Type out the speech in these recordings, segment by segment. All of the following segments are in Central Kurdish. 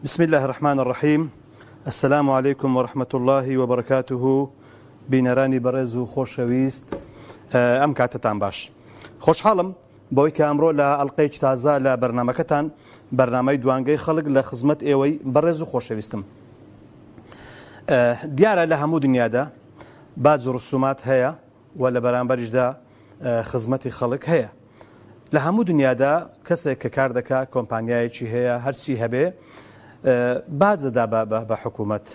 بسم الله الرحمن الرحيم. السلام عليكم ورحمة الله وبركاته. بینەرانی بەڕێز و خۆشەویست، ئەم کاتتان باش. خۆشحاڵم بۆی کە ئەمڕۆ لە ئەڵقەی تازە لە بەرنامەکەتان بەرنامەی دوانگەی خەڵک لە خزمەت ئێوەی بەڕێز و خۆشەویستم. دیارە لە هەموو دنیادا باج و ڕسومات هەیە و لە بەرامبەریشدا خزمەتی خەڵک هەیە. لە هەموو دنیادا کەسێک کە کار دەکات کۆمپانیایەکی هەیە هەرچی هەبێ باجدەدا بە حکوومەت،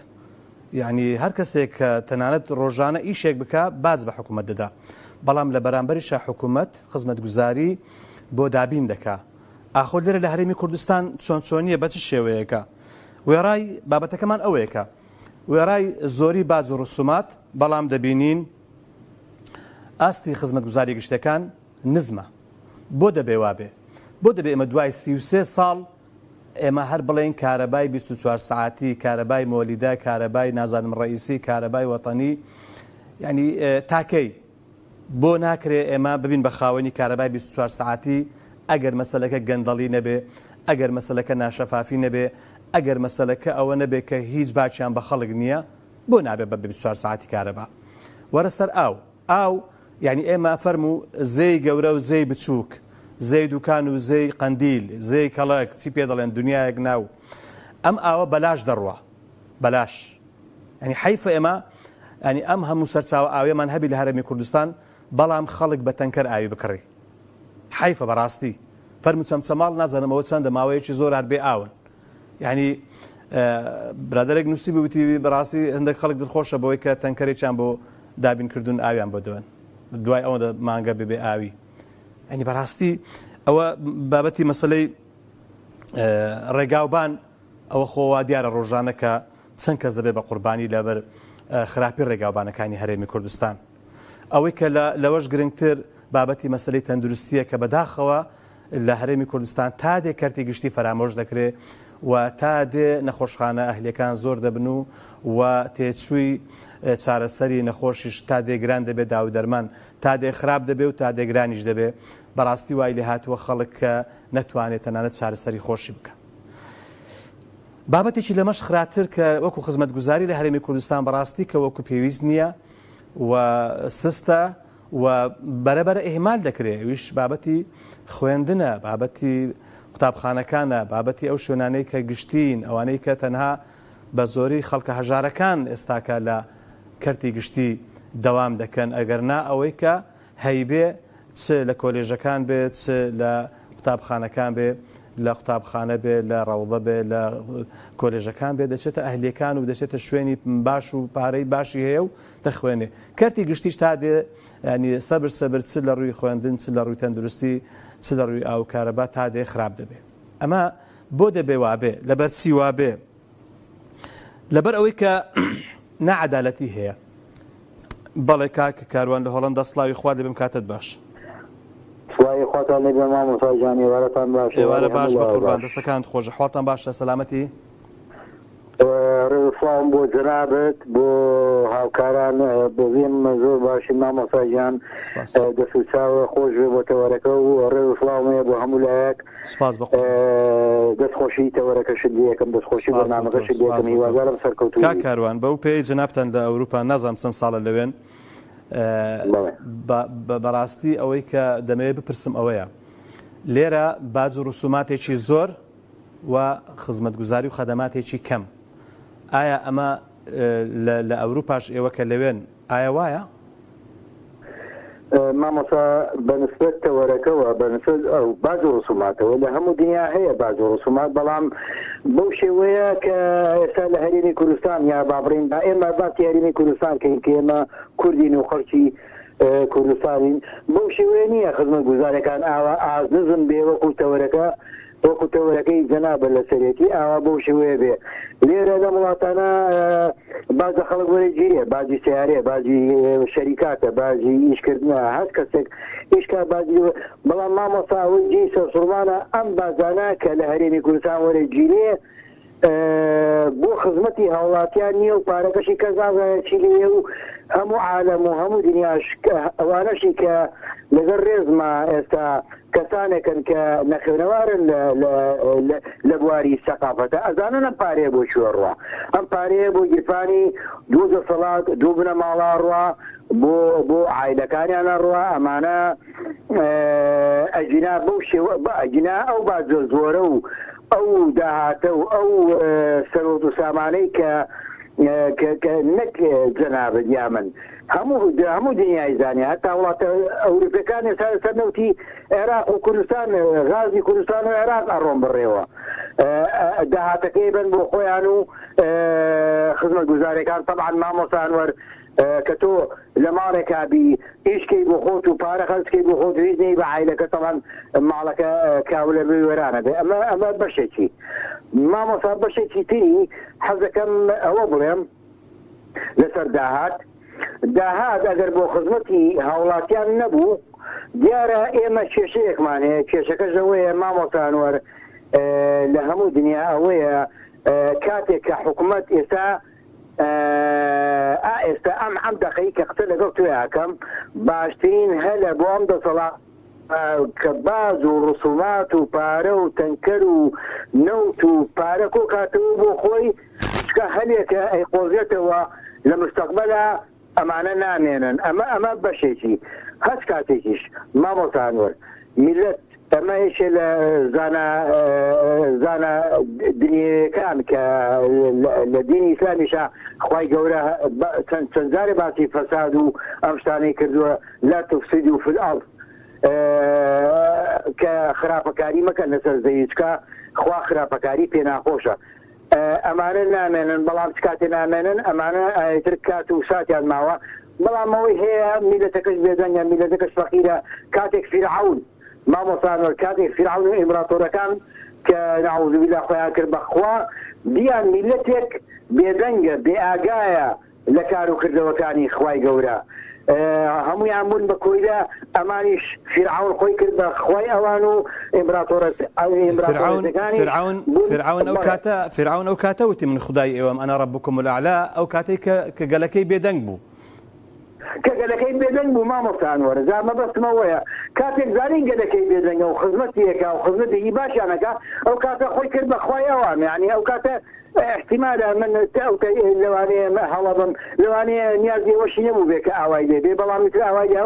یعنی هەر کەسێک کە تەنانەت ڕۆژانە ئیشێک بکە باج بە حکوومەت دەدا، بەڵام لە بەرامبەریشە حکوومەت خزمەتگوزاری بۆ دابین دەکا. ئاخۆ لێرە لە هەرێمی کوردستان چۆنیە بە چ شێوەیەکە؟ وێڕای بابەتەکەمان ئەوەیەکە، وێڕای زۆری باج و ڕسومات، بەڵام دەبینین ئاستی خزمەتگوزاری گشتەکان نزمە. بۆ دەبێ وابێ؟ بۆ دەبێ ئێمە دوای 33 ساڵ ئێمە هەر بڵێن کارەبای 24 ساعتی، کارەبای مۆلیدا، کارەبای نازانم ڕئیسی، کارەبای وەتەنی، ینی تاکەی بۆ ناکرێ ئێمە ببین بە خاوەنی کارەبای 24 ساعتی ئەگەر مەسەلەکە گەندەڵی نەبێ، ئەگەر مەسەلەکە ناشەفافی نەبێ، ئەگەر مەسەلەکە ئەوە نەبێ کە هیچ باچیان بە خەڵک نییە، بۆ نابێت بە 24 ساعتی کارەبا. وەرە سەر ئاو یعنی ئێمە فەرموو زەی گەورە و زەی بچووک، زەی دوکان و زەی قەندیل، زەی کەڵک، چی پێ دەڵێن دنیایەک ناو، ئەم ئاوە بەلاش دەڕوە، بەلاش. ینی حیفە ئێمە ینی ئەم هەموو سەرچاوە ئاوێمان هەبی لە هەرێمی کوردستان، بەڵام خەڵک بە تەنکەر ئاوی بکڕی. حیفە بەڕاستی. فەرموو چەمچەماڵ نازانمەوە چەندە ماوەیەکی زۆر هەر بێ ئاون. یعنی برادەرێک نووسی بوتی بەڕاستی هەندێک خەڵک دڵخۆشە بەوەی کە تەنکەرێکیان بۆ دابینکردون ئاویان بۆ دەوێن، دوای ئەوەندە مانگە ببێ ئاوی. ئەنی بەڕاستی ئەوە بابەتی مەسلەی ڕێگاوبان ئەوە خۆوا دیارە ڕۆژانە کە چەند کەس دەبێت بە قوربانی لەبەر خراپی ڕێگاوبانەکانی هەرێمی کوردستان. ئەوەی کە لەوەش گرنگتر بابەتی مەسلەی تەندروستیە کە بەداخەوە لە هەرێمی کوردستان تا دێ کەرتی گشتی فرامۆش دەکرێت و تا دێ نەخۆشخانە ئەهلیەکان زۆر دەبن و تێچووی چارەسەری نەخۆشیش تا دێگران دەبێت، داو دەرمان تا دێ خراپ دەبێت و تا دێگرانیش دەبێت. بەڕاستی وای لێ هاتووە خەڵک کە نەتوانێت تەنانەت چارەسەری خۆشی بکە. بابەتێکی لەمەش خراتر کە وەکو خزمەتگوزاری لە هەرێمی کوردستان بەڕاستی کە وەکو پێویست نییە و سستە و بەرەبەرە ئێهمال دەکرێت، ویش بابەتی خوێندنە، بابەتی قوتابخانەکانە، بابەتی ئەو شوێنانەی کە گشتین، ئەوانەی کە تەنها بە زۆری خەڵکە هەژارەکان ئێستاکە لە کەرتی گشتی دەوام دەکەن، ئەگەرنا ئەوەی کە هەیبێ چ لە کۆلێژەکان بێت، چ لە قوتابخانەکان بێ، لە قوتابخانە بێ، لە ڕەوضە بێ، لە کۆلێژەکان بێ، دەچێتە ئەهلیەکان و دەچێتە شوێنی باش و پارەی باشی هەیە و دەخوێنێ. کەرتی گشتیش تا دێ ینی سەبر چ لە ڕووی خوێندن، چ لە ڕووی تەندروستی، چ لە ڕووی ئاو کارەبا تا دێ خراپ دەبێ. ئەمە بۆ دەبێ وابێ، لەبەر چی وابێ؟ لەبەر ئەوەی کە نەعەدالەتی هەیە. بەڵێ کاکە کاروان لە هۆڵەندا سڵاوی خوا لێبم کاتت باش. سڵاوی خواتان لێبێ مامۆستا گیان، ئێوارەتان باش. ئێوارە باش بە قوربان، دەستەکانت خۆشە، حواڵتان باشە، سەلامەتی؟ ڕێزسڵاوم بۆ جەنابەت، بۆ هاوکاران، بۆ بێم زۆر باشی مامۆستا گیان، دەست و چاوە خۆش بێ بۆ تەوەرەکە و ڕێزسڵاومەیە بۆ هەموو لایەک. سپاس بە دەستخۆشی تەوەرەکەشت دیەکەم، دەستخۆشی بەرنامەکەشت دیەکەم، هیوادارم سەرکەوتوو. کا کاروان بەو پێی جەنابتان لە ئەوروپا نازانم چەند ساڵە لەوێن، بەڕاستی ئەوەی کە دەمەوێت بپرسم ئەوەیە، لێرە باج و ڕسوماتێکی زۆر و خزمەتگوزاری و خەدەماتێکی کەم. ئایا ئەمە لە ئەوروپاش ئێوە کە لەوێن ئایا وایە؟ مامۆستا بەنسبەت تەوەرەکەوە بەنسبەت ئەو باج و ڕسوماتەوە لە هەموو دنیا هەیە باج و ڕسومات، بەڵام بەو شێوەیە کە ئێستا لە هەرێمی کوردستان یا بابڕین با ئێمە باسی هەرێمی کوردستان کە ئێمە کوردین و خەڵکی کوردستانین، بەو شێوەیە نییە خزمەتگوزارەکان ئاوا ئازنزم بێ وەکو تەوەرەکەی جەنابە لە سەرێتی ئاوا بەو شێوەیە بێ. لێرە لە وڵاتانە باجە خەڵک وەرە گیرێ، باجی سیارێ، باجی شەریکاتە، باجی ئیشکردنە، هەر کەسێک ئیشکا باجی، بەڵام مامۆستا ئەوەی جێی سەرسوڕمانە ئەم بازانە کە لە هەرێمی کوردستان وەرە گیرێ بۆ خزمەتی هاوڵاتیان نییە و پارەکەشی کەزازایەکی لێ و هەموو عالەم و هەموو دنیاش ئەوانەشی کە لەگەڵ ڕێزمە ئێستا کەسانێکن کە نەخێنەوارن لە بواری سەقافەتە ئەزانن ئەم پارەیە بۆ شوێڕوە ئەم پارەیە بۆ گیرفانی دوو دەسەڵات دوو بنە ماڵا ڕوە بۆ عایلەکانیان ڕوە ئەمانە ئەجینا بەو شێوە ئەجینا ئەو با زۆرە و ئەو داهاتە و ئەو سەرۆت و سامانەی کە نەک جەنابەت یامن هەموو دنیای زانانی هەتا وڵاتە ئەوروپیەکان ئێستا سەر نەوتی عێراق و کوردستان غازی کوردستان و عێراق ئەڕۆم بڕێوە داهاتەکەی بن بۆ خۆیان و خزمەتگوزارەکان طبعا مامۆستان وەر کە تۆ لە ماڵێکا بی ئیشکەی بۆ خۆت و پارە خەرجکەی بۆ خۆت هیچ نەی بە عایلەکە طبعا ماڵەکە کاولە بێ وێرانە بێ ئەمە بەشێکی مامۆستا بەشێکی تری حەزەکەم ئەوە بڵێم لەسەر داهات ئەگەر بۆ خزمەتی هاوڵاتیان نەبوو دیارە ئێمە کێشەیەکمان هەیە کێشەکەش ئەوەیە مامۆستان وەر لە هەموو دنیا ئەوەیە کاتێک کە حکوومەت ئێستا ئەم دەقەی کە قسە لەگەڵ توێ ئاکەم باشترین هەلە بۆ ئەم دەسەڵات کە باز و ڕسومات و پارە و تەنکەر و نەوت و پارە کۆ کاتەوە بۆ خۆی چکە هەلێکە ئەیقۆزێتەوە لە مستەقبەلا ئەمانە نامێنن ئەمە بەشێکی هەست کاتێکیش مامۆستان وەر میلەت ئەمە یەکێ لە زانە دنیەکان کە لە دینی ئیسلامیشا خوای گەورە چەند جارێ باسی فەساد و ئەم شتانەی کردووە لا تفسیدوا فی الأرض کە خراپەکاری مەکەن لەسەر زەوی چکە خوا خراپەکاری پێ ناخۆشە ئەمانە نامێنن بەڵام چ کاتێ نامێنن ئەمانە ئایتر کات و ساتیان ماوە بەڵام ئەوەی هەیە میلەتەکەش بێدەنگە میلەتەکەش فەقیرە کاتێک فیرعون مامۆستان کاتێک فیرعون و ئیمپراتۆرەکان کە نەعوذ بالله خۆیان کرد بەخوا دیان میلەتێک بێدەنگە بێئاگایە لە کار و کردەوەکانی خوای گەورە هەموویان بوون بە کۆیدا ئەمانیش فیرعون خۆی کرد بە خوای ئەوان و فرعون ئەو کاتە وتی من خدای ئێوەم ئەنا ڕەبکم الأعلا ئەو کاتێک کە گەلەکەی بێدەنگ بوو کە گەلەکەی بێدەنگ بوو مامۆستان وەرە زامە بەستمەوەیە کاتێک زانین گەلەکەی بێدەنگە و خزمەتیەکە و خزمەتێکی باشیانەکە ئەو کاتە خۆی کرد بە خوای ئەوان یعنی ئەو کاتە احتمالا من لەوانەیە هەڵەبم لەوانەیە نیازی وەشی نەبوو بێ کە ئاوای لێبێ بەڵام میتر ئاوای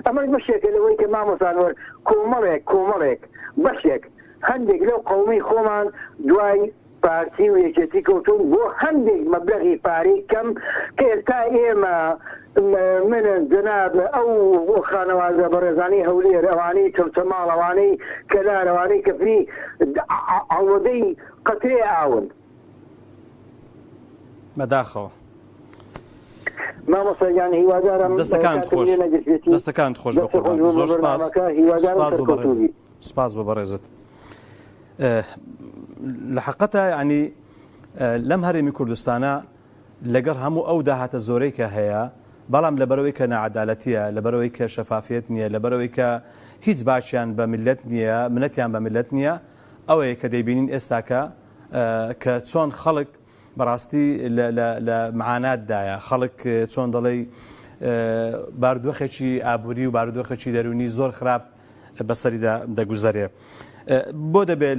ئەمە بەشێکە لەوەی کە مامۆستان وەر کۆمەڵێک بەشێک هەندێک لەو قەومەی خۆمان دوای پارتی و یەکێتی کەوتون بۆ هەندێک مەبلەغی پارەی کەم کە ئێستا ئێمە منن جەناب ئەو خانەوادە بەڕێزانی هەولێر ئەوانەی چەمچەماڵ ئەوانەی کەلار ئەوانەی کەفری ئاڵۆدەی قەترێ ئاون بەداخەوە مامۆستایان هیوادارم دەستەکان خۆش بە قوربان زۆر سپاس بە بەڕێزت لە حەقەتە ینی لەم هەرێمی کوردستانە لەگەڵ هەموو ئەو داهاتە زۆرەی کە هەیە بەڵام لەبەرەوەی کە نەعەدالەتیە لەبەرەوەی کە شەفافیت نییە لەبەرەوەی کە هیچ باچیان بە میلەت نییە منەتیان بە میلەت نییە ئەوەیە کە دەیبینین ئێستاکە کە چۆن خەڵک بەڕاستی لە معاناتدایە خەڵک چۆن دەڵێ بارودۆخێکی ئابووری و بارودۆخێکی دەرونی زۆر خراپ بەسەری دەگوزارێ بۆ دەبێت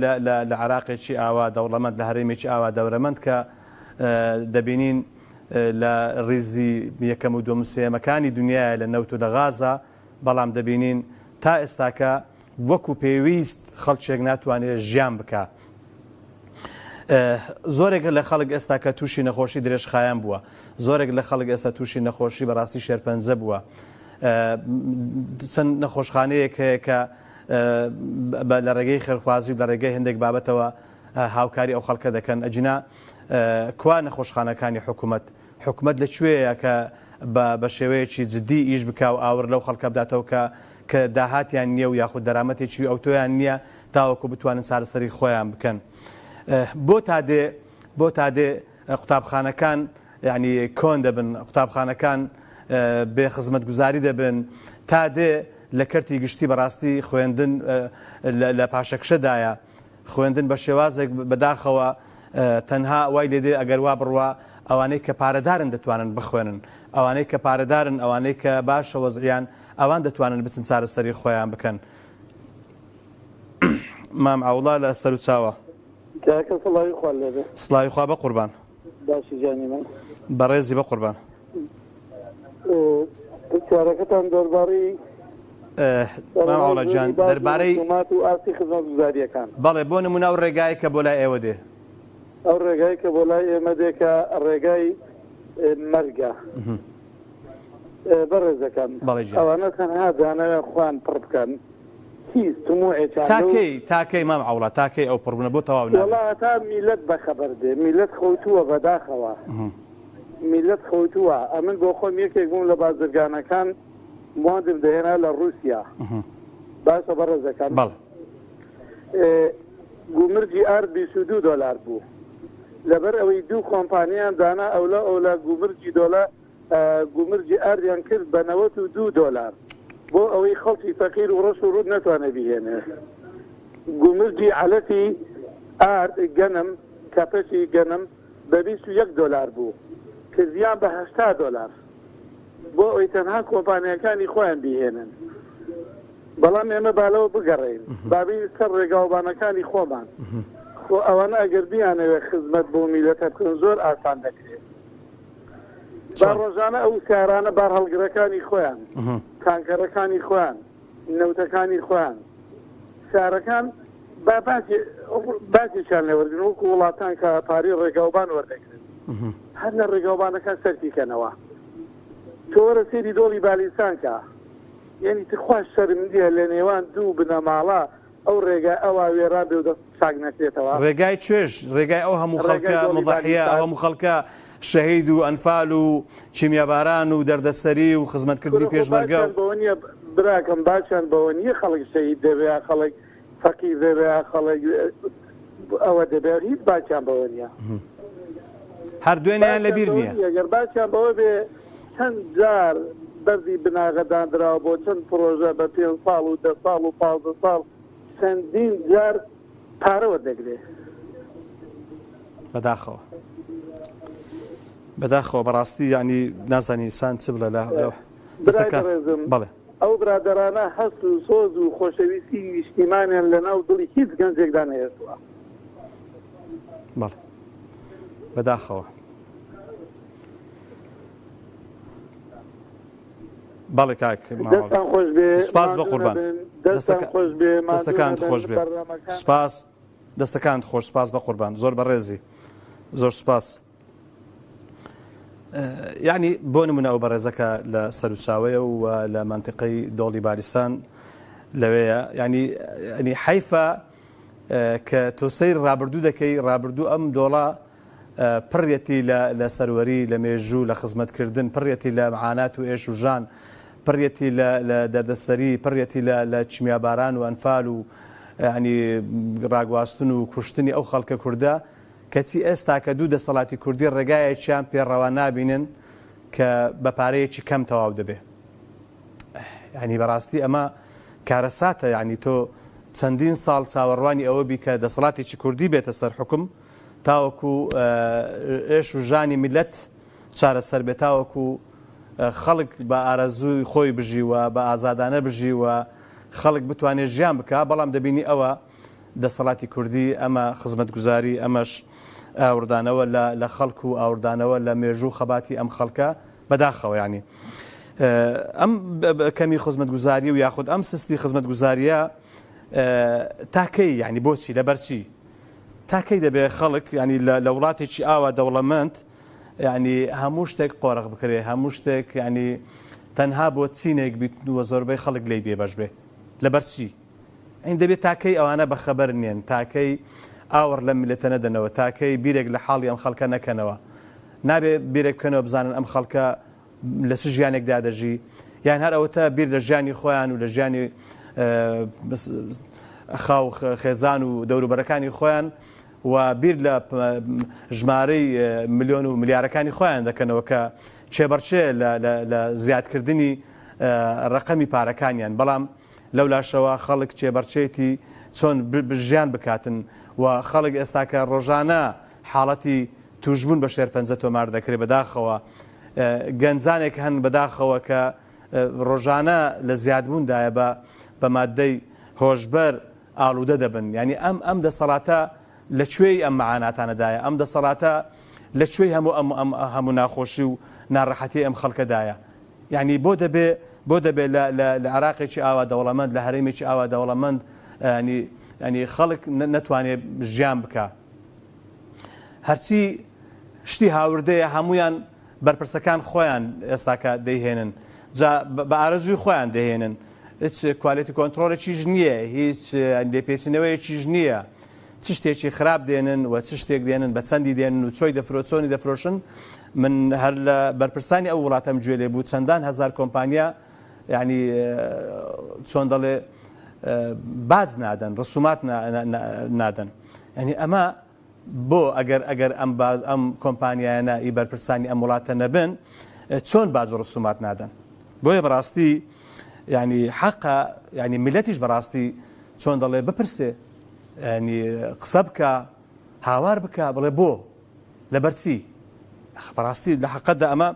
لە عراقێکی ئاوا دەوڵەمەند لە هەرێمێکی ئاوا دەورەمەند کە دەبینین لە ڕیزی یەکەم و دووەم سێمەکانی دنیای لە نەوت و لە غازە بەڵام دەبینین تا ئێستاکە وەکو پێویست خەڵکێک ناتوانێت ژیان بکە زۆرێک لە خەڵک ئێستا کە تووشی نەخۆشی درێژخایەن بووە زۆرێک لە خەڵک ئێستا تووشی نەخۆشی بەڕاستی شێرپەنجە بووە چەند نەخۆشخانەیەک هەیە کە لە ڕێگەی خێرخوازی و لە ڕێگەی هەندێک بابەتەوە هاوکاری ئەو خەڵکە دەکەن ئەجنا کوا نەخۆشخانەکانی حکومەت لەکوێیە کە بە شێوەیەکی جددی ئیش بکە و ئاور لەو خەڵکە بداتەوە کە داهاتیان نییە و یاخود دەرامەتێکی ئەوتۆیان نییە تاوەکو بتوانن چارەسەری خۆیان بکەن بۆ تا دێ قوتابخانەکان ینی کۆن دەبن قوتابخانەکان بێ خزمەتگوزاری دەبن تا دێ لە کەرتی گشتی بەڕاستی خوێندن لە پاشەکشەدایە خوێندن بە شێوازێک بەداخەوە تەنها وای لێدێ ئەگەر وا بڕوا ئەوانەی کە پارەدارن دەتوانن بخوێنن ئەوانەی کە پارەدارن ئەوانەی کە باشە وەزعیان ئەوان دەتوانن بچن چارەسەری خۆیان بکەن مام عوڵا لە سەر و چاوە کاکە سڵاوی خوا لێبێ سڵاوی خوا بە قوربان باشی جانی من بەڕێزی بە قوربان پرسیارەکەتان دەربارەی مام عوڵەجان دەربارەی حکوومەت و ئاستی خزمەتگوزاریەکان بەڵێ بۆ نمونە ئەو ڕێگای کە بۆ لای ئێوە دێ ئەو ڕێگای کە بۆ لای ئێمە دێکە ڕێگای مەرگە بەڕێزەکان ئەوانە تەنها دانەوێ خوان پڕ بکەن هیچ تموعێکیان تاکەی مام عوڵە تاکەی ئەو پڕبوونە بۆ تەواو وڵا تا میلەت بەخەبەر دێ میلەت خەوتووە بەداخەوە میلەت خەوتووە ئەمن بۆ خۆم یەکێک بووم لە بازرگانەکان موادم دەهێنا لە رووسیا باشە بەڕێزەکان گومرجی ئار 22 دلار بوو لەبەر ئەوەی دوو کۆمپانیان دانا ئەولا گومرجی گومرجی ئاریان کرد بە 92 دلار بۆ ئەوەی خەڵکی فەقیر و ڕەش و ڕوود نەتوانێ بهێنێ گومرجی عەلەفی ئار گەنم کەپەشی گەنم بە 21 دلار بوو کە زیان بە 80 دلار بۆ ئەوەی تەنها کۆمپانیەکانی خۆیان بهێنن بەڵام ئێمە بالەوە بگەڕێین بابی سەر ڕێگاوبانەکانی خۆمان خۆ ئەوانە ئەگەر بیانەوێ خزمەت بۆ میلەتە بکەن زۆر ئاسان دەکرێت با ڕۆژانە ئەو سیارانە بار هەڵگرەکانی خۆیان تانکەرەکانی خۆیان نەوتەکانی خۆیان سیارەکان باسییان لێوەرگن وەکو وڵاتان کە پاری ڕێگاوبان وەردەگرن هەر لە ڕێگاوبانەکان سەرکیکەنەوە تۆرە سێری دۆڵی بالیسانکە یعنی تخواش شەرمندیە لە نێوان دوو بنەماڵە ئەو ڕێگای ئەوە وێرا بێ و دەست چاک نەکرێتەوە ڕێگای توێژ ڕێگای ئەو هەموو خەڵکە مضاحیە ئەو هەموو خەڵکە شەهید و ئەنفال و چیمیاباران و دەردەسەری و خزمەتکردنی پێشمەرگە بەوە نییە براکەم باچیان بەوە نییە خەڵک شەهید دەبێ خەڵک فەقیر دەبێ خەڵک ئەوە دەبێت هیچ باچیان بەوە نییە هەردوێنیان لەبیر نییە ئەگەر باچیان بەوە بێ چەند جار بەردی بناغەدانراوە بۆ چەند پرۆژە بە 5 ساڵ و 10 ساڵ و 15 ساڵ چەندین جار پارەوە دەگرێت بەداخەوە بەڕاستی ینی نازانی سان چ بڵە لە بەڵێ ئەو برادرانە هەست و سۆز و خۆشەویستی نیشتیمانیان لە ناو دڵی هیچ گەنجێکدا نەهێشتووە بەڵێ بەداخەوە باڵێ کاک دەستان خۆش بێ سوپاس بە قوربان دەستان خۆش بێ دەستەکانت خۆش بێ سوپاس دەستەکانت خۆش سوپاس بە قوربان زۆر بەڕێزی زۆر سوپاس یعنی بۆ نمونە ئەو بەڕێزەکە لە سەرچاوەیە و لە منتیقەی دۆڵی باریسان لەوەیە ینی حیفە کە تۆ سەیر ڕابردوو دەکەی ڕابردوو ئەم دۆڵە پڕەتی لە سەروەری لە مێژوو لە خزمەتکردن پڕەتی لە معانات و ئێش و ژان پڕەتی لە دەردەسەری پڕەتی لە چمیاباران و ئەنفال و ینی ڕاگواستن و کوشتنی ئەو خەڵکە کووردە کەچی ئێستا کە دوو دەسەڵاتی کوردی ڕێگایەکیان پێڕەوا نابینن کە بە پارەیەکی کەم تەواو دەبێ ینی بەڕاستی ئەمە کارەساتە ینی تۆ چەندین ساڵ چاوەڕوانی ئەوە بی کە دەسەڵاتێکی کوردی بێتە سەر حکم تاوەکو ئێش و ژانی میلەت چارەسەر بێت تاوەکو خەڵک بە ئارەزووی خۆی بژیوە بە ئازادانە بژیوە خەڵک بتوانێت ژیان بکە بەڵام دەبینی ئەوە دەسەڵاتی کوردی ئەمە خزمەتگوزاری ئەمەش ئاوردانەوە لە خەڵک و ئاوردانەوە لە مێژوو خەباتی ئەم خەڵکە بەداخەوە ینی ئەم کەمی خزمەتگوزاری و یاخود ئەم سستی خزمەتگوزاریە تاکەی ینی بۆچی لەبەرچی تاکەی دەبێت خەڵک ینی لە وڵاتێکی ئاوا دەوڵەمەند ینی هەموو شتێک قۆرق بکرێ هەموو شتێک ینی تەنها بۆ چینێک بیتوە زۆربەی خەڵک لی بێبەش بێ لەبەرچی ئەین دەبێت تاکەی ئەوانە بەخەبەر نیێن تاکەی ئاوەڕ لە میلەتە نەدەنەوە تاکەی بیرێک لە حاڵی ئەم خەڵکە نەکەنەوە نابێت بیرێک بکەنەوە بزانن ئەم خەڵکە لە چ ژیانێکدا دەژی یان هەر ئەوەتە بیر لە ژیانی خۆیان و لە ژیانی خاو خێزان و دەوروبەرەکانی خۆیان و بیر لە ژمارەی ملیۆن و ملیارەکانی خۆیان دەکەنەوە کە چێبەرچێ لە زیادکردنی ڕقەمی پارەکانیان بەڵام لەو لاشەوە خەڵک چێبەرچێتی چۆن ژیان بکاتن و خەڵک ئێستاکە ڕۆژانە حاڵەتی توشبوون بە شێرپەنجە تۆمار دەکرێت بەداخەوە گەنجانێک هەن بەداخەوە کە ڕۆژانە لە زیادبووندایە بە مادەی هۆشبەر ئاڵوودە دەبن ینی ئەم دەسەڵاتە لەکوێی ئەم معاناتانەدایە ئەم دەسەڵاتە لەکوێی هەموو ناخۆشی و ناڕەحەتی ئەم خەڵکەدایە یعنی بۆ دەبێت لە عراقێکی ئاوا دەوڵەمەند لە هەرێمێکی ئاوا دەوڵەمەند ینی خەڵک نەتوانێت ژیان بکە هەرچی شتی هاوردەیە هەمویان بەرپرسەکان خۆیان ئێستاکە دەیهێنن جا بە ئارەزوی خۆیان دەهێنن هیچ کوالیتی کۆنتترۆلێکیش نییە هیچ لێپێچینەوەیەکیش نییە چ شتێکی خراپ دێنن و چ شتێک دێنن بە چەندی دێنن و چۆی چۆنی دەفرۆشن من هەر لە بەرپرسانی ئەو وڵاتەم گوێ لێ بوو چەندان هەزار کۆمپانیا ینی چۆن دەڵێ باز نادەن ڕسومات نادەن ینی ئەمە بۆ ئەگەر ئەم کۆمپانیایانە ئی بەرپرسانی ئەم وڵاتە نەبن چۆن باز و ڕسومات نادەن بۆیە بەڕاستی ینی حەقە ینی میلەتیش بەڕاستی چۆن دەڵێ بپرسێ ینی قسە بکە هاوار بکە بڵێ بۆ لەبەرچی بەڕاستی لە حەقەتدا ئەمە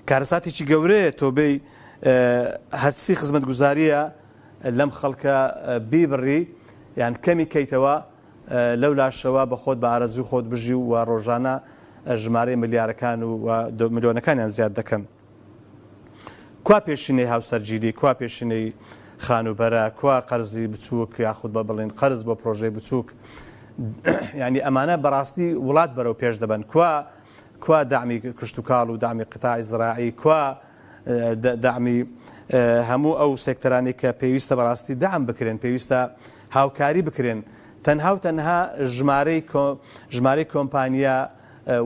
کارەساتێکی گەورەیە تۆبەی هەرچی خزمەت گوزاریە لەم خەڵکە بیبڕی یان کەمی کەیتەوە لەو لاشەوە بە خۆت بە ئارەزوی خۆت بژی و ڕۆژانە ژمارەی ملیارەکان و ملیۆنەکانیان زیاد دەکەن کوا پێشینەی هاوسەرگیری کوا پێشینەی خانوبەرە کوا قەرزی بچووک یاخود بە بڵێن قەرز بۆ پرۆژەی بچووک ینی ئەمانە بەڕاستی وڵات بەرەو پێش دەبن کوا دامی کشتتوکاڵ و دامی قتاعی زراعی کوا دامی هەموو ئەو سێکتەرانی کە پێویستە بەڕاستی دام بکرێن پێویستە هاوکاری بکرێن تەنها و تەنها ژمارەی کۆمپانیا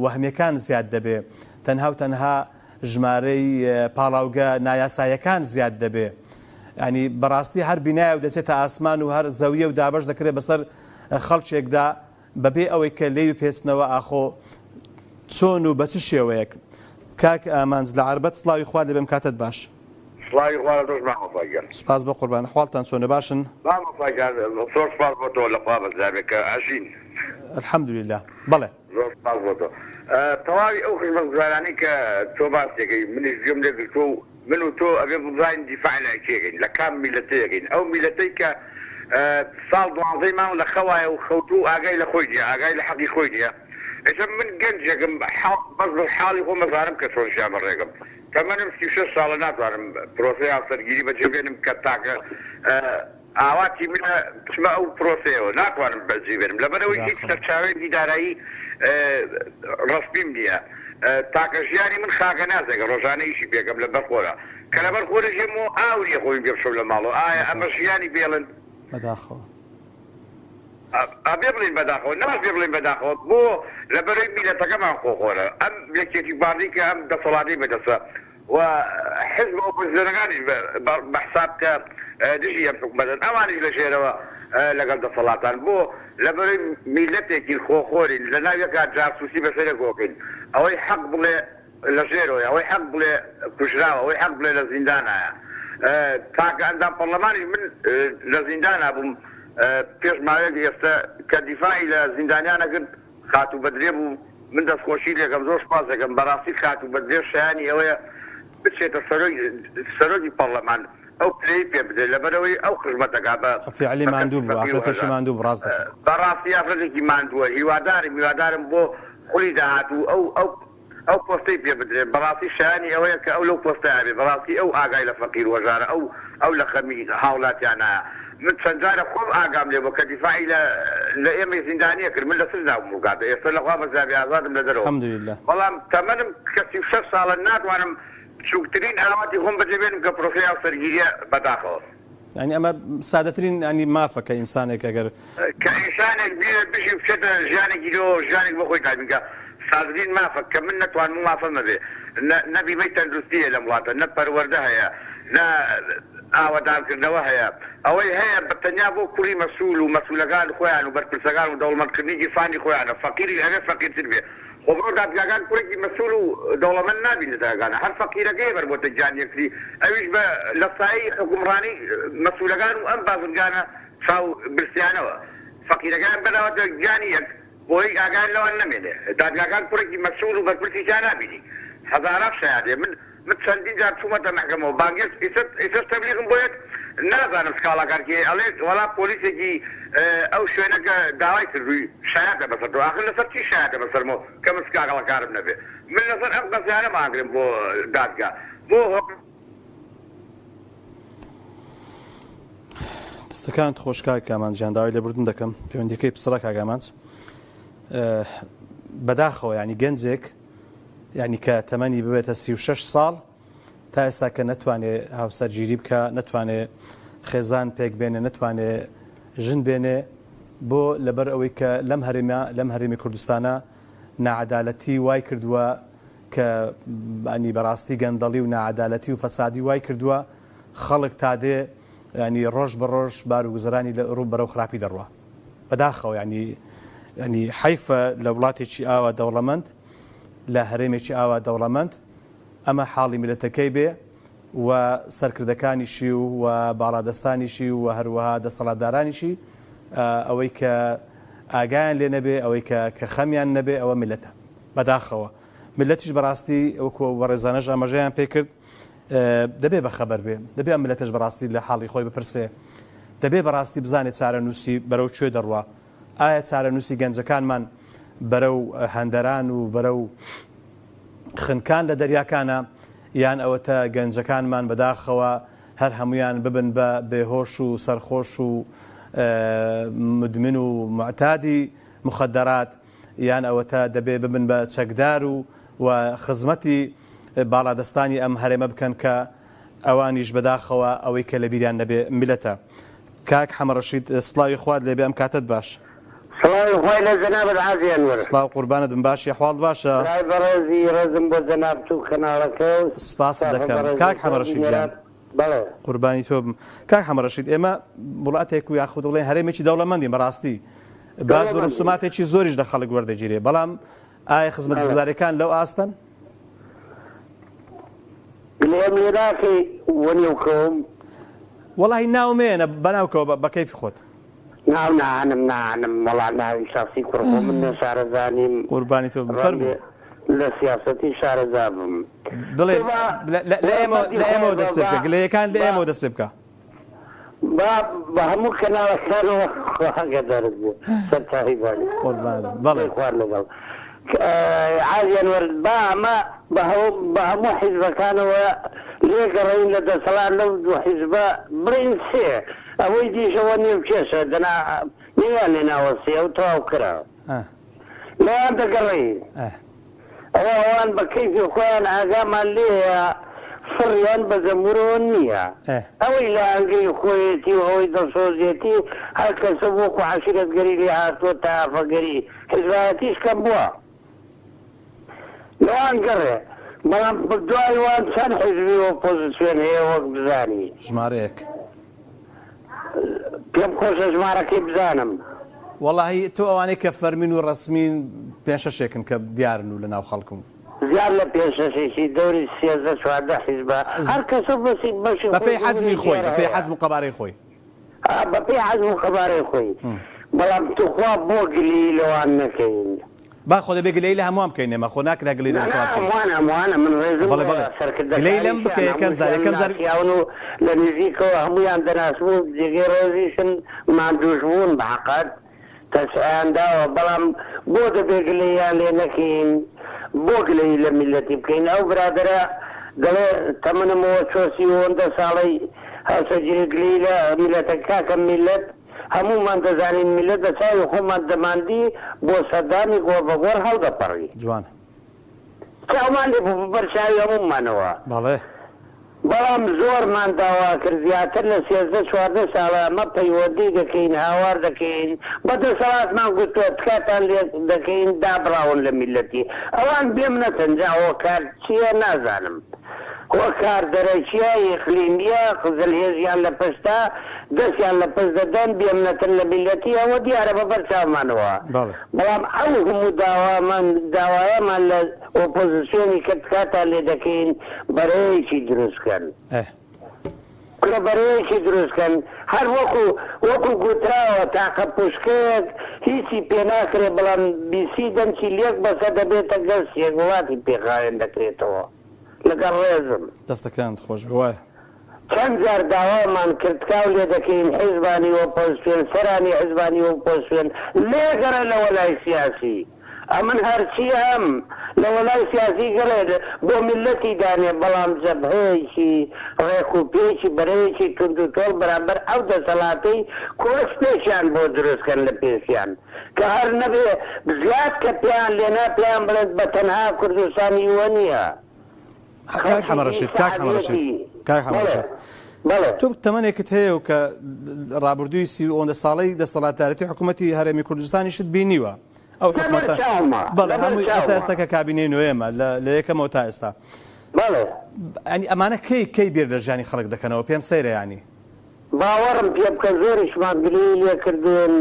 وەهمیەکان زیاد دەبێ تەنها و تەنها ژمارەی پاڵاوگە نایاسایەکان زیاد دەبێ ینی بەڕاستی هەر بینایە و دەچێتە ئاسمان و هەر زەویە و دابش دەکرێت بەسەر خەڵکێکدا بەبێ ئەوەی کە لێوی پێچنەوە ئاخۆ چۆن و بە چ شێوەیەک کاک ئامانز لە عربەت سڵاوی خوا دەبێم کاتت باش سپاس بە قوربان حواڵتان چۆنە باشن الحەمدولله بەڵێ تەواوی ئەو خزمەتگوزارانەی کە تۆ باسێکەکەی منیش گوێم لێگرتۆ من و تۆ ئەبێ بزانین دیفاع لە کێگەین لە کام میلەتەیەکەین ئەو میلەتەی کە ساڵ دوانزەی ماوە لە خەوایە و خەوتو ئاگای لە خۆی نیە ئاگای لە حەقی خۆی نییە ئێستا من گەنجێکم بەس بە حاڵی خۆ مەزانم کە چۆن ژیان بەڕێگەم تەمەنم 36 ساڵە ناتوانم پرۆسەی هاوسەرگیری بەجێبێنم کە تاکە ئاواتی منە چمە ئەو پرۆسەیەوە ناتوانم بەجێبێنم لەبەرەوەی هیچ سەرچاوەیەکی دارایی ڕستیم نییە تاکە ژیانی من خاکە نازێگە ڕۆژانەیشی پێکەم لە بەرخۆرە کە لە بەرخۆرە ژێمەوە ئاوریە خۆی بێشەو لە ماڵەوە ئایا ئەمە ژیانی بێڵن بەداخەوە ئەبێ بڵین بەداخەوە نەباش بێ بڵین بەداخەوە بۆ لە بەرەوەی میلەتەکەمان خۆخۆرە ئەم یەکێکی باردی کە ئەم دەسەڵاتی بەدەسە و حزب ئۆپۆزیسیۆنەکانیش بەحساب کە دژی ئەم حکومەتن ئەوانیش لە ژێرەوە لەگەڵ دەسەڵاتان بۆ لە بەرەوەی میلەتێکی خۆخۆرین لە ناویەکە جاسووسی بەسەرە کۆکەین ئەوەی حەق بڵێ لە ژێرەوەی ئەوەی حەق بڵێ کوژراوە ئەوەی حەق بڵێ لە زیندانایە تاکە ئەندام پەرلەمانی من لە زیندانا بووم پێش ماوەیەک ئێستا کە دیفاعی لە زیندانیانە کرد خاتوو بەدرێ بوو من دەستخۆشی لێکەم زۆر سپاس دەکەم بەڕاستی خاتوو بەدرێ شایانی ئەوەیە بچێتە سەرۆکی پەرلەمان ئەو پلەی پێ بدرێت لەبەرەوەی ئەو خزمەتەکە بە فعلی ماندوو بوو ئافرەتێکی ماندوو بڕاست دەکەن بەڕاستی ئافرەتێکی ماندووە هیوادارم بۆ خولی داهاتوو ئەو پۆستەی پێ بدرێت بەڕاستی شایانی ئەوەیە کە ئەو لەو پۆستەیە بێ بەڕاستی ئەو ئاگای لە فەقیر وەژارە ئەو لە خەمی هاوڵاتیانە من چەندجارە خۆم ئاگام لێ بۆ کە دیفاعی لە ئێمە زیندانیە کرد من لە سزا بووم کاتە ئێستا لەخوا بەزابی ئازادم لە دەرەوە بەڵام تەمەنم کە 36 ساڵە ناتوانم بچووکترین ئاواتی خۆم بەجێبێنم کە پرۆسەی هاوسەرگیریە بەداخەوە ینی ئەمە سادەترین ئەنی مافە کە ئینسانێک ئەگەر کە ئینسانێک بێ بژی بچێتە ژیانێکی لۆ ژیانێک بە خۆی تابینکە سادرین مافە کە من نەتوانم مافە مەبێ نەبیمەی تەندروستیە لە وڵاتە نە پەروەردە هەیە نە ئاوەدارکردنەوە هەیە ئەوەی هەیە بەتەنیا بۆ کوڕی مەسوول و مەسوولەکان خۆیان و بەرپرسەکان و دەوڵەمەندکردنی گیرفانی خۆیانە فەقیری هەبێ فەقیرتر بێ خۆ بڕۆ دادگاکان کوڕێکی مەسوول و دەوڵەمەند نابینە داگانە هەر فەقیرەکەی بەربۆتە گیانیەکری ئەویش بە لە سایەی حکومڕانی مەسوولەکان و ئەم بازرگانە چاو برسیانەوە فەقیرەکان بەداوەتە گیانی یەک بۆی ئاگان لەوان نەمێنێ دادگاکان کوڕێکی مەسوول و بەرپرسیان نابینی هەزاراف شایادێ من چەندین جار چوومەتە مەحکەمەوە بانگێز ئیسەر تەبلیغم بۆ یەک نازانم سکاڵەکانکی ئەڵێ وەڵا پۆلیسێکی ئەو شوێنەکە داوای کردووی شایەتە بەسەر آخر لەسەر چی شایەتە بەسەرمەوە کە من سکاڵەکارم نەبێ من لەسەر ئەم قەزیانە ماگرم بۆ دادگا بۆ دەستەکانت خۆشکار کامانج جانداوی لێبوردن دەکەم پەیوەندیەکەی پسڕە کاگامانج بەداخەوە ینی گەنجێک ینی کە تەمەنی ببێتە 36 ساڵ تا ئێستا کە نەتوانێت هاوسەرگیری بکە نەتوانێت خێزان پێک بێنێ نەتوانێت ژن بێنێ بۆ لەبەر ئەوەی کە لەم هەرێمی کوردستانە نەعەدالەتی وای کردووە کە ئەنی بەڕاستی گەندەڵی و نەعەدالەتی و فەسادی وای کردووە خەڵک تا دێ ینی ڕۆژ بە ڕۆژ بار و گوزەرانی ڕوو بەرەو خراپی دەڕوە بەداخەوە ینی حیفە لە وڵاتێکی ئاوا دەوڵەمەند لە هەرێمێکی ئاوا دەوڵەمەند ئەمە حاڵی میلەتەکەی بێ و سەرکردەکانیشی و باڵادەستانیشی و هەروەها دەسەڵاتدارانیشی ئەوەی کە ئاگایان لێ نەبێ ئەوەی کە خەمیان نەبێ ئەوە میلەتە بەداخەوە ملەتیش بەڕاستی وەکو وەڕێزانەش ئاماژەیان پێ کرد دەبێ بەخەبەر بێ دەبێ ئەم ملەتەش بەڕاستی لە حاڵی خۆی بپرسێ دەبێ بەڕاستی بزانێت چارەنووسی بەرەو کوێ دەڕوا ئایا چارەنووسی گەنجەکانمان بەرەو هەندەران و بەرەو خنکان لە دەریاکانە یان ئەوەتە گەنجەکانمان بەداخەوە هەر هەمویان ببن بە بێهۆش و سەرخۆش و مدمن و معتادی مخدرات یان ئەوەتە دەبێ ببن بە چەکدار و خزمەتی باڵادەستانی ئەم هەرێمە بکەن کە ئەوانیش بەداخەوە ئەوەی کە لە بیریان نەبێ میلەتە کاک حەمەڕەشید سڵاوی خوات لێبێ ئەم کاتت باش سڵاوی خوای لە جەنابەت عازیان وەرە سڵاو قوربانتم باشی حواڵ باشە لای بەڕێزی ڕێزم بۆ جەنابەت و کەناڵەکە سپاس دەکەم کاک حەمەڕەشید جان بەڵێ قوربانی تۆ بم کاک حەمەڕەشید ئێمە وڵاتێک و یاخود دەڵێن هەرێمێکی دەوڵەمەندین بەڕاستی باز و ڕسوماتێکی زۆریش لە خەڵک وەردەگیرێ بەڵام ئایا خزمەتگوزاریەکان لەو ئاستن لێم لێراکەی وەنێوکەوم وەڵی ناومێنە بەناوکەوە بە کەیفی خۆت نانم وەڵا ناوی شخصی کوڕبوو من شارەزانیم قوربانی تۆ فەرموو لە سیاسەتی شارەزا بم بڵێ لە ئێمەوە دەست پێ بکە گلەیەکان لە ئێمەوە دەست پێ بکە بە هەموو کەناڵەکانەوە خواگە دەرز بوو سەرتاهی بانی بەڵێ خوار لەگەڵ عازیان وەرد با ئەمە بە هەموو حیزبەکانەوە لێگەڕین لە دەسەڵات لەو دوو حیزبە بڕین سێ ئەوەی دیشەوە نێو کێشە نێوان لێ ناوەسێ ئەو تەواو کرا لەوان دەگەڕین ئەوە ئەوان بە کەیفی خۆیان ئاگامان لێیە فڕیان بە زەمورەوە نییە ئەوەی لە ئەنگەی خۆیەتی و ئەوەی دەسۆزیەتی هەر کەسە بۆکو عەشیرەتگەری لێ هاتووە تا ئافەگەری حیزبایەتیش کەم بووە لەوان گەڕێ بەڵام دوای وان چەند حیزبی ئۆپۆزیسیۆن هەیە وەک بزانی ژمارەیەک پێم خۆشە ژمارەکەی بزانم وەڵاهی تۆ ئەوانەی کە فەرمین و ڕسمین پێشەشێکن کە دیارن و لە ناو خەڵکم زیاد لە پێشەشێکی دەوری 13 حیزبە هەر کەسە بەسیت بەشی بەپێی حەزمی خۆی بەپێی حەزم و قەبارەی خۆی بەپێی حەزم و قەبارەی خۆی بەڵام توخوا بۆ گلی لەوان نەکەین با خۆ دەبێ گلەی لە هەمووان بکەین ئێمە خۆ ناکرا گلەی لە ئەموانە من ڕێزم گلەی لەم بکە یەکەم زارێکەم و لە نزیکەوە هەمویان دەناسبوو جێگەی ڕێزیشن مادووش بوون بەحەقەت تەسعیان داوە بەڵام بۆ دەبێ گلەیان لێ نەکەین بۆ گلەی لە میلەتی بکەین ئەو برادرە دەڵێ تەمەنمەوە 40 ساڵەی هەوسەگیری گلەی لە میلەتە کاکە میلەت هەمومان دەزانین میلەت دەچاوی خۆمان دەماندی بۆ سەردانی گۆڕبەگۆڕ هەڵدەپەڕی جوانە چاومان لێ بەرچاوی هەمومانەوە بەڵێ بەڵام زۆرمان داوا کرد زیاتر لە 13 ساڵە ئەمە پەیوەندی دەکەین هاوار دەکەین بەدەسەڵاتمان گوتووە تکاتان لێ دەکەین دابراون لە میلەتی ئەوان بێم نەتەنجاوە کار چییە نازانم وە کار دەرەچیە ئیقلیمیە قزلهێزیان لە پشتا دەستیان لە پشت دەدەن بێمنەتر لە میلەتی ئەوە دیارە بە بەرچاومانەوە بەڵام ئەو هەموو داوایەمان لە ئۆپۆزیسیۆنی کە تکاتان لێ دەکەین بەرەیەکی دروستکەن کورە بەرەیەکی دروستکەن هەر وەکو گوتراوە تاقە پوشکەیەک هیچی پێ ناکرێ بەڵام بیسی دەمچی لێک بەسە دەبێتە گەستێک وڵاتی پێخایەن دەکرێتەوە لەگەڵ ڕێزم دەستەکانت خۆش بوایە چەند جار داوامان کرد کاو لێ دەکەین حیزبانی ئۆپۆزیسیۆن سەرانی حیزبانی ئۆپۆزیسیۆن لێگەڕە لە وەلای سیاسی ئەمن هەرچی هەم لە وەلای سیاسی گەڵێ بۆ میلەتی دانێ بەڵام جەبهەیەکی ڕێک و پێیەکی بەرەیەکی تونند و تۆڵ بەرامبەر ئەو دەسەڵاتەی کۆش پێشیان بۆ دروستکەن لە پێشیان کە هەر نەبێ زیاد کە پێیان لێنا پێیان بڵێت بە تەنها کوردستانی وە نییە. کاک حەمەڕەشید تۆ تەمەنێکت هەیە و کە ڕابردووی 30 ساڵەی دەسەڵاتدارەتی حکوومەتی هەرێمی کوردستانیشت بینیوە ئەو حکوومەتە بەڵێ هەمووی تا ئێستا کە کابینەی نوێمە لە یەکەمەوە تا ئێستا ینی ئەمانە کەی بیر لە ژیانی خەڵک دەکەنەوە پێم سەیرە ینی باوەڕم پێ بکە زۆریشمان گلی لێ کردوون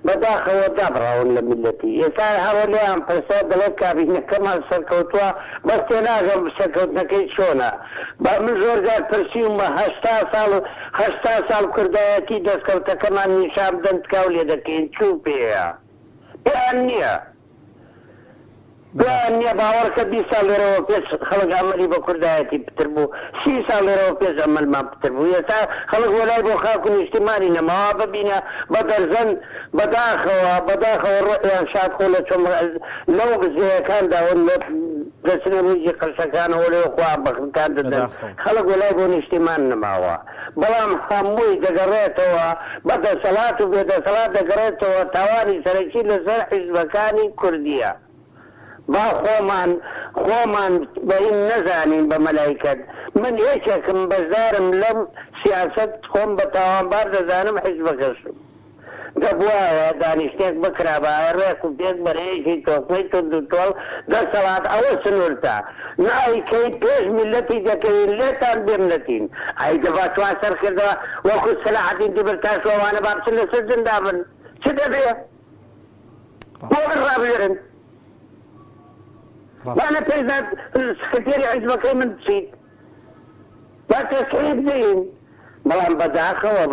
بەداخەوە دابڕاون لە میلەتی ئێستا هەوە لێیان پرسە دەڵێت کابینەکەمان سەرکەوتووە بەس تێ ناگەم سەرکەوتنەکەی چۆنە با من زۆر جار پرسیومە 80 ساڵ کوردایەتی دەستکەوتەکەمان نیشان بدەن تکاو لێ دەکەین چوو پێەیە پێیان نییە پێیان نییە باوەڕکە 20 ساڵ لێرەوە پێش خەڵک ئەمەلی بە کوردایەتی پتر بوو 30 ساڵ لێرەوە پێش ئەمەلمان پتر بوو ئێستا خەڵک وەلای بۆ خاک و نیشتیمانی نەماوە ببینە بە دەرزەن بەداخەوە ڕۆیان شاد خۆ لە چۆم لەو بزەیەکانداون دەچنە ڕوویجی قرسەکانەوە لێ خوا بەخکان دەدەن خەڵک وەلای بۆ نیشتیمان نەماوە بەڵام هەمووی دەگەڕێتەوە بە دەسەڵات و بێدەسەڵات دەگەڕێتەوە تاوانی سەرەکی لەسەر حیزبەکانی کوردیە با خۆمان بە این نەزانین بە مەلایکەت من یەکێکم بەشدارم لەم سیاست خۆم بە تاوانبار دەزانم حیزبەکەشم دەبوایە دانیشتێک بکرا بە ڕێک و پێک بەرەیەکی تۆپەی تۆند و تۆڵ دەسەڵات ئەوە سنوورتە نایکەی پێش میلەتی دەکەین لێتان بێملەتین ئای دەبا چوان سەر کردەوە وەکو سەلاحەدین دیبرتاشەوانە با بچن لەسەر زندا بن چ دەبێ بۆ ڕابێرن وأنا تريد سكرتيري حزبك من تشيد لا تسعيد دين بلان بداخوة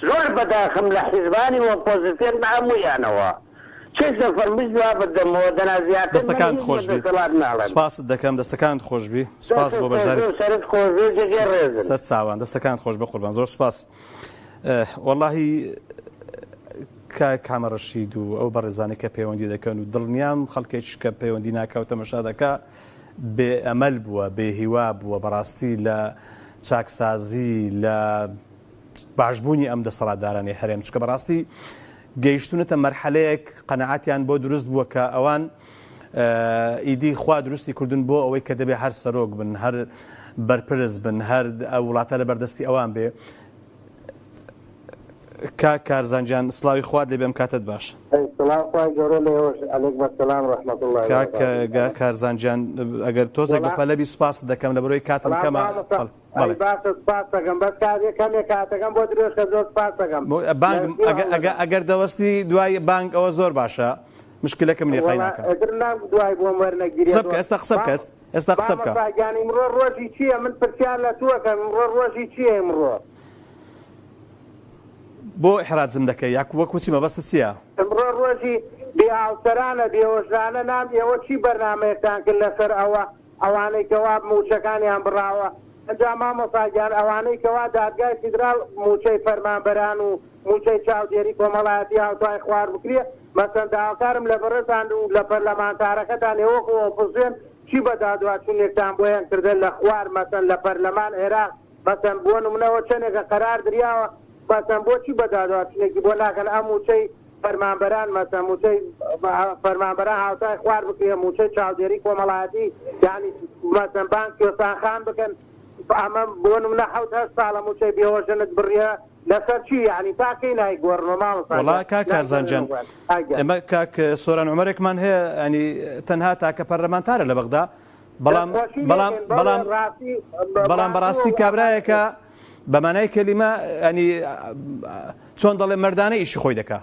زور بداخم لحزباني وبوزيتين مع مويانوا چێ فەرمیش بدەمەوە دەنازیاتر دەستەکانت خۆشبی سپاست دەکەم دەستەکانت خۆشبی سپاس بۆ بەشداری سەر چاوان دەستەکانت خۆش بە قوربان زۆر سپاس وەڵاهی کامەڕەشید و ئەو بەڕێزانەی کە پەیوەندی دەکەن و دڵنیام خەڵکێک کە پەیوەندی ناکەوتە مەشا دەکا بێئەمەل بووە بێهیوا بووە بەڕاستی لە چاکسازی لە باشبوونی ئەم دەسەڵاتدارانی هەرێم چکە بەڕاستی گەیشتونەتە مەرحەلەیەک قەنەعاتیان بۆ دروست بووە کە ئەوان ئیدی خوا دروستی کردن بۆ ئەوەی کە دەبێ هەر سەرۆک بن هەر بەرپرس بن هەر وڵاتە لە بەردەستی ئەوان بێ کارزانجان سڵاوی خوارد لێ بێم کاتت باش کارزانجان ئەگەر تۆزێک بە پەلەبی سوپاس دەکەم لە بەرۆی کاتم کەمە ئەگەر دەوەستی دوای بانک ئەوە زۆر باشە مشکلەکەم لێ قەی ناکەم ئێستا قسە بکە ئێستا قسە بکە ئمڕۆ ڕۆژی چییە من پرسیار لە تووەکەم ئمڕۆ ڕۆژی چییە ئمڕۆ بۆ حرازم دەکەی یاک وەکو چی مەبەستە چییە؟ ئەمڕۆ ڕۆژی بێئاوسەرانە بێوەژانە نام ئێوە چی بەرنامەیەتان کرد لەسەر ئەوانەی کەوا موچەکانیان بڕاوە ئەنجام مامۆستاگیان ئەوانەی کەوا دادگای فیدرال موچەی فەرمانبەران و موچەی چاودێری کۆمەڵایەتی هاوتای خوار بکرێ مەسەن داواکارم لە بەڕێتان و لە پەرلەمانتارەکەتان ئێوەکو ئۆپۆزیۆن چی بە دادواتچوونێکتان بۆیان کردن لە خوار مەسەن لە پەرلەمان عێراق مەسەن بۆ نمونەوە چەندێکە قەرار دریاوە مەسەن بۆچی بە دادواتچوونێکی بۆ ناکەن ئەم موچەی فەرمانبەران مەسەن موچەی فەرمانبەران هاوتای خوار بکرێ موچەی چاودێری کۆمەڵایەتی یعنی مەسەن بانک کوێستانخان بکەن ئەمە بۆ نمونە 7 ساڵە موچەی بێهۆژنت بڕیە لەسەر چی یعنی تاکەی نایگۆڕنەوە ماڵسان وڵا کاک کارزانجان ئێمە کاک سۆران عومەرێکمان هەیە ینی تەنها تاکە پەرلەمانتارە لە بەغدا بەڵام بەڕاستی کابرایەکە بەمانای کەلیمە ینی چۆن دەڵێ مەردانە ئیشی خۆی دەکا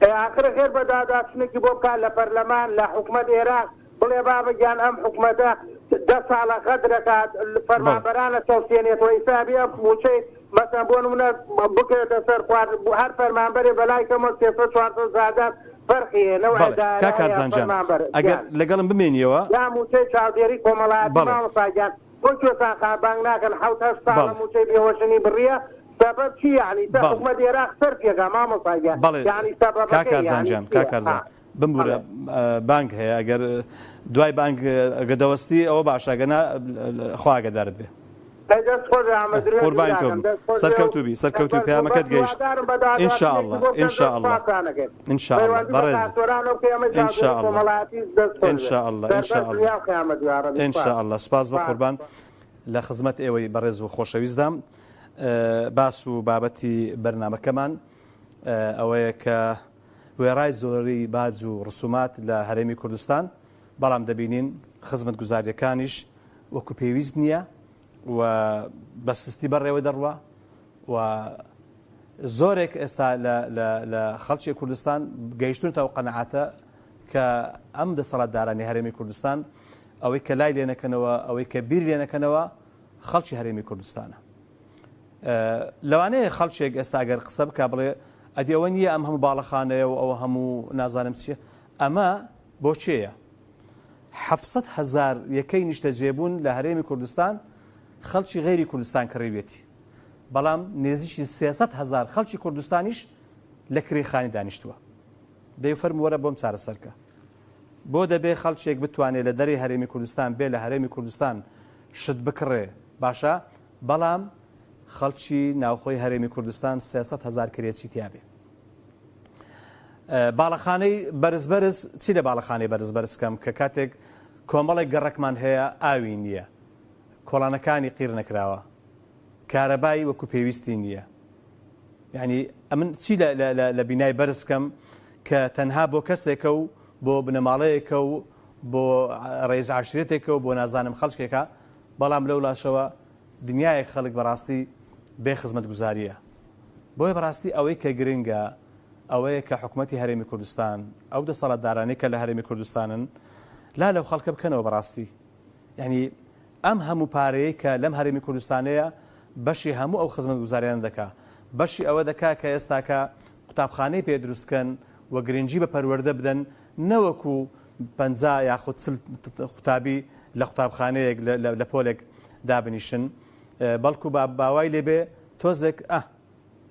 ئاخرە خێر بە دادواتچوونێکی بۆ بکات لە پەرلەمان لە حکومەت عێراق بڵێ بابەگیان ئەم حکومەتە 10 ساڵە خەت دەکات فەرمانبەرانە چاوسێنێتەوە ئیسابیە موچەی مەسەن بۆ نمونە بکرێتە سەر خوارد هەر فەرمانبەرێ بەلای کەمە 300 زادات فەرقیێنەوە کاکارزانجان ئەگەر لەگەڵم بمێنیەوە یا موچەی چاودێری کۆمەڵایەتی مامۆستاگیان بۆ کوێستان خابانگ ناکەن حوت هەشت ساڵە موچەی بێهۆشنی بڕیە سبب چی یعنی حکومەت عێراق سەر پێکا مامۆستاگیان یعنی کاکارزانجان کاکارزان بمبورە بانک هەیە ئەگەر دوای بانک ئەگەدەوەستی ئەوە باشەگەنا خواگەدارت بێ قوربانی تۆ سەرکەوتوبی سەرکەوتوی پەیامەکەت گەیشت ئینشاءالله ئینشاءالله ئینشاءالله بەڕێز ئینشاءالله سوپاس بە قوربان لە خزمەت ئێوەی بەڕێز و خۆشەویستدام باس و بابەتی بەرنامەکەمان ئەوەیە کە وێڕای زۆری باج و ڕسومات لە هەرێمی کوردستان بەڵام دەبینین خزمەت گوزاریەکانیش وەکو پێویست نییە و بەسستی بەڕێوە دەڕوە و زۆرێک ئێستا لە خەڵکی کوردستان گەیشتونەوە قەنەعاتە کە ئەم دەسەڵاتدارانی هەرێمی کوردستان ئەوەی کە لای لێنەکەنەوە ئەوەی کە بیر لێنەکەنەوە خەڵکی هەرێمی کوردستانە لەوانەیە خەڵکێک ئێستا گەر قسە بکە بڵێ ئەدی ئەوە نییە ئەم هەموو باڵەخانەیە و ئەوە هەموو نازانم چیە ئەمە بۆچێیە 700,000 یەکەی نیشتە جێبوون لە هەرێمی کوردستان خەڵکی غێری کوردستان کڕیوێتی بەڵام نێزیشی 300,000 خەڵکی کوردستانیش لە کرێخانی دانیشتووە دەی فەرم وەرە بۆم چارەسەرکە بۆ دەبێ خەڵکێک بتوانێت لە دەری هەرێمی کوردستان بێ لە هەرێمی کوردستان شت بکڕێ باشە بەڵام خەڵکی ناوخۆی هەرێمی کوردستان 300,000 کرێچی تیاابێ باڵەخانەی بەرزبەرز چی لە باڵەخانەی بەرزبەرز کەم کە کاتێک کۆمەڵێک گەڕەکمان هەیە ئاوی نییە کۆڵانەکانی قیر نەکراوە کارەبایی وەکو پێویستی نییە یعنی ئەمن چی لە بینای بەرزکەم کە تەنها بۆ کەسێکە و بۆ بنەماڵەیەکە و بۆ ڕێز عاشرێتێکە و بۆ نازانم خەڵکێکە بەڵام لەو لاشەوە دنیایەک خەڵک بەڕاستی بێ خزمەت گوزاریە بۆیە بەڕاستی ئەوەی کە گرنگە ئەوەیە کە حکوومەتی هەرێمی کوردستان ئەو دەسەڵاتدارانەی کە لە هەرێمی کوردستانن لا لەو خەڵکە بکەنەوە بەڕاستی یعنی ئەم هەموو پارەیە کە لەم هەرێمی کوردستانەیە بەشی هەموو ئەو خزمەت گوزاریان دەکا بەشی ئەوە دەکا کە ئێستاکە قوتابخانەی پێ دروستکەن و گرنگی بە پەروەردە بدەن نەوەکو 50 یاخود قوتابی لە قوتابخانەیەک لە پۆلێک دابنیشن بەڵکو باوای لێبێ تۆزێک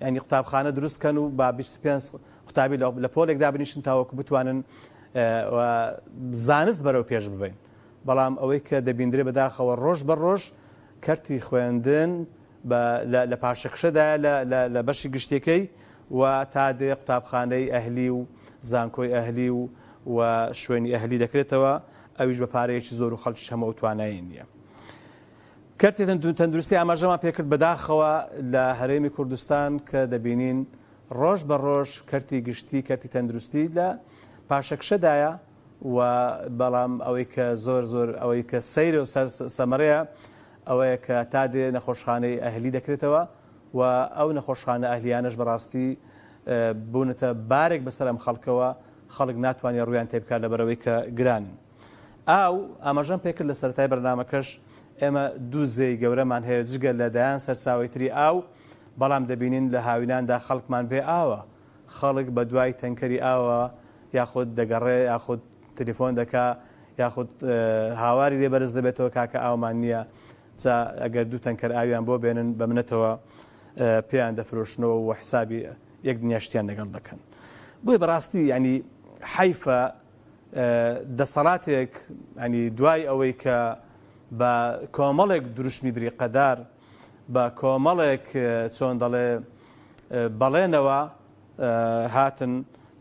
ینی قوتابخانە دروستکەن و با 25 قوتابی لە پۆلێک دابنیشن تاوەکو بتوانن زانست بەرەو پێش ببین بەڵام ئەوەی کە دەبیندرێ بەداخەوە ڕۆژ بە ڕۆژ کەرتی خوێندن لە پاشەکشەدا لە بەشی گشتەکەی و تا دێ قوتابخانەی ئەهلی و زانکۆی ئەهلی و شوێنی ئەهلی دەکرێتەوە ئەویش بە پارەیەکی زۆر و خەڵکی هەمە ئەوتوانایی نییە کەرتی تەندروستی ئاماژەمان پێکرد بەداخەوە لە هەرێمی کوردستان کە دەبینین ڕۆژ بە ڕۆژ کەرتی گشتی کەرتی تەندروستی لە پاشەکشەدایە و بەڵام ئەوەی کە زۆر ئەوەی کە سەیرە و سەمەرەیە ئەوەیە کە تا دێ نەخۆشخانەی ئەهلی دەکرێتەوە و ئەو نەخۆشخانە ئەهلیانش بەڕاستی بوونەتە بارێک بەسەر ئەم خەڵکەوە خەڵک ناتوانێت ڕویان تێبکات لەبەرەوەی کە گرانن ئاو ئاماژەم پێکرد لە سەرەتای بەرنامەکەش ئێمە دوو زەی گەورەمان هەیە جگە لە دایان سەرچاوی تری ئاو بەڵام دەبینین لە هاویناندا خەڵکمان بێ ئاوە خەڵک بە دوای تەنکەری ئاوە یاخود دەگەڕێ یاخود تەلیفۆن دەکا یاخود هاواری لێ بەرز دەبێتەوە کاکە ئاومان نییە ئەگەر دوو تەنکەر ئاویان بۆ بێنن بە منەتەوە پێیان دەفرۆشنەوە و حسابی یەک دنیاشتیان لەگەڵ دەکەن بۆی بەڕاستی ینی حیفە دەسەڵاتێک ینی دوای ئەوەی کە بە کۆمەڵێک دروشمی بریقەدار بە کۆمەڵێک چۆن دەڵێ بەڵێنەوە هاتن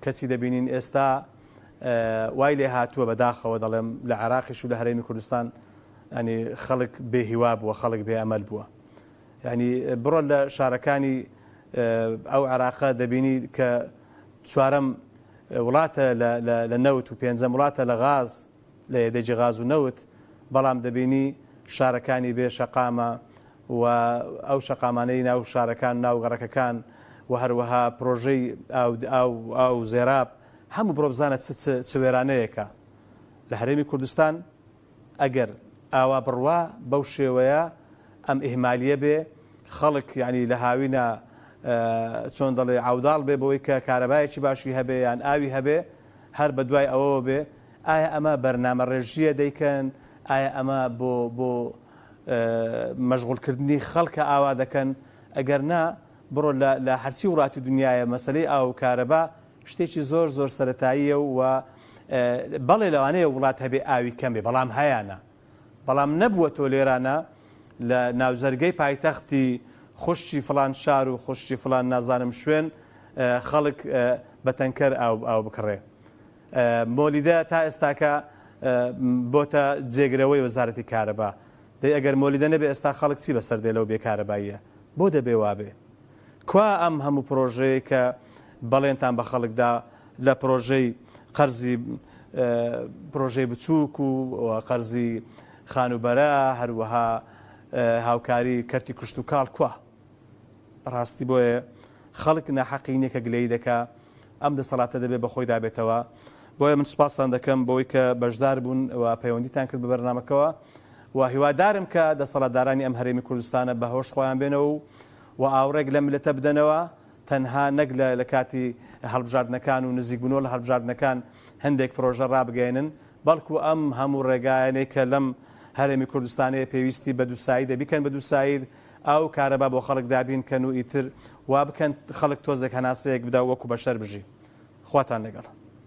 کەچی دەبینین ئێستا وای لێ هاتووە بەداخەوە دەڵێم لە عێراقیش و لە هەرێمی کوردستان ینی خەڵک بێهیوا بووە خەڵک بێ ئەمەل بووە ینی بڕۆ لە شارەکانی ئەو عێراقە دەبینی کە چوارەم وڵاتە لە نەوت و پێنجەم وڵاتە لە غاز لە یەدەجی غاز و نەوت بەڵام دەبینی شارەکانی بێ شەقامە و ئەو شەقامانەی ناو شارەکان ناو گەڕەکەکان و هەروەها پرۆژەی ئاو زێراب هەموو بڕۆ بزانە چ وێرانەیەکە لە هەرێمی کوردستان ئەگەر ئاوا بڕوا بەو شێوەیە ئەم ئیهمالیە بێ خەڵک ینی لە هاوینە چۆن دەڵێ عوداڵ بێ بۆی کە کارەبایەکی باشی هەبێ یان ئاوی هەبێ هەر بە دوای ئەوەوە بێ ئایا ئەمە بەرنامە ڕێژیە دەیکەن ئایا ئەمە بۆ مەشغوڵکردنی خەڵکە ئاوا دەکەن ئەگەر نا بڕۆ لە هەرچی وڵاتی دنیاە مەسلەی ئاو کارەبا شتێکی زۆر زۆر سەرەتاییە و بەڵێ لەوانەیە وڵات هەبێ ئاوی کەمێ بەڵام هەیەە بەڵام نەبووە تۆ لێرانە لە ناوزەرگەی پایتەختی خوشتی فلان شار و خوشتی فلان نازانم شوێن خەڵک بە تەنکەر ئاو بکڕێ. مۆلیدە تا ئێستاکە بۆتە جێگرەوەی وەزارەتی کارەبا دەی ئەگەر مۆلیدە نەبێ ئێستا خەڵک چی بەسەر دێ لەو بێکارەباییە بۆ دەبێ وابێ کوا ئەم هەموو پرۆژەیە کە بەڵێنتان بە خەڵکدا لە پرۆژەی قەرزی پرۆژەی بچووک و قەرزی خانوبەرە هەروەها هاوکاری کەرتی کوشت و کاڵ کووە ڕاستی بۆیە خەڵک ناحەقینێکە گلەی دەکا ئەم دەسەڵاتە دەبێت بە خۆی دابێتەوە بۆیە من سوپاسان دەکەم بۆی کە بەشدار بوون و پەیوەندیتان کرد بە بەرنامەکەەوە و هیوادارم کە دەسەڵاتدارانی ئەم هەرێمی کوردستانە بەهۆش خۆیان بێنەوە و ئاوڕێک لە ملەتە بدەنەوە تەنها نەک لە کاتی هەڵبژاردنەکان و نزیکبوونەوە لە هەڵبژاردنەکان هەندێک پرۆژە ڕابگەێنن بەڵکو ئەم هەموو ڕێگایانەی کە لەم هەرێمی کوردستانەیە پێویستی بە دووسایی دەبیکەن بە دووسایی ئەو کارەبا بۆ خەڵک دابین کەن و ئیتر وا بکەن خەڵک تۆزێک هەناسەیەک بدا وەکو بەشەر بژی خواتان لەگەڵ.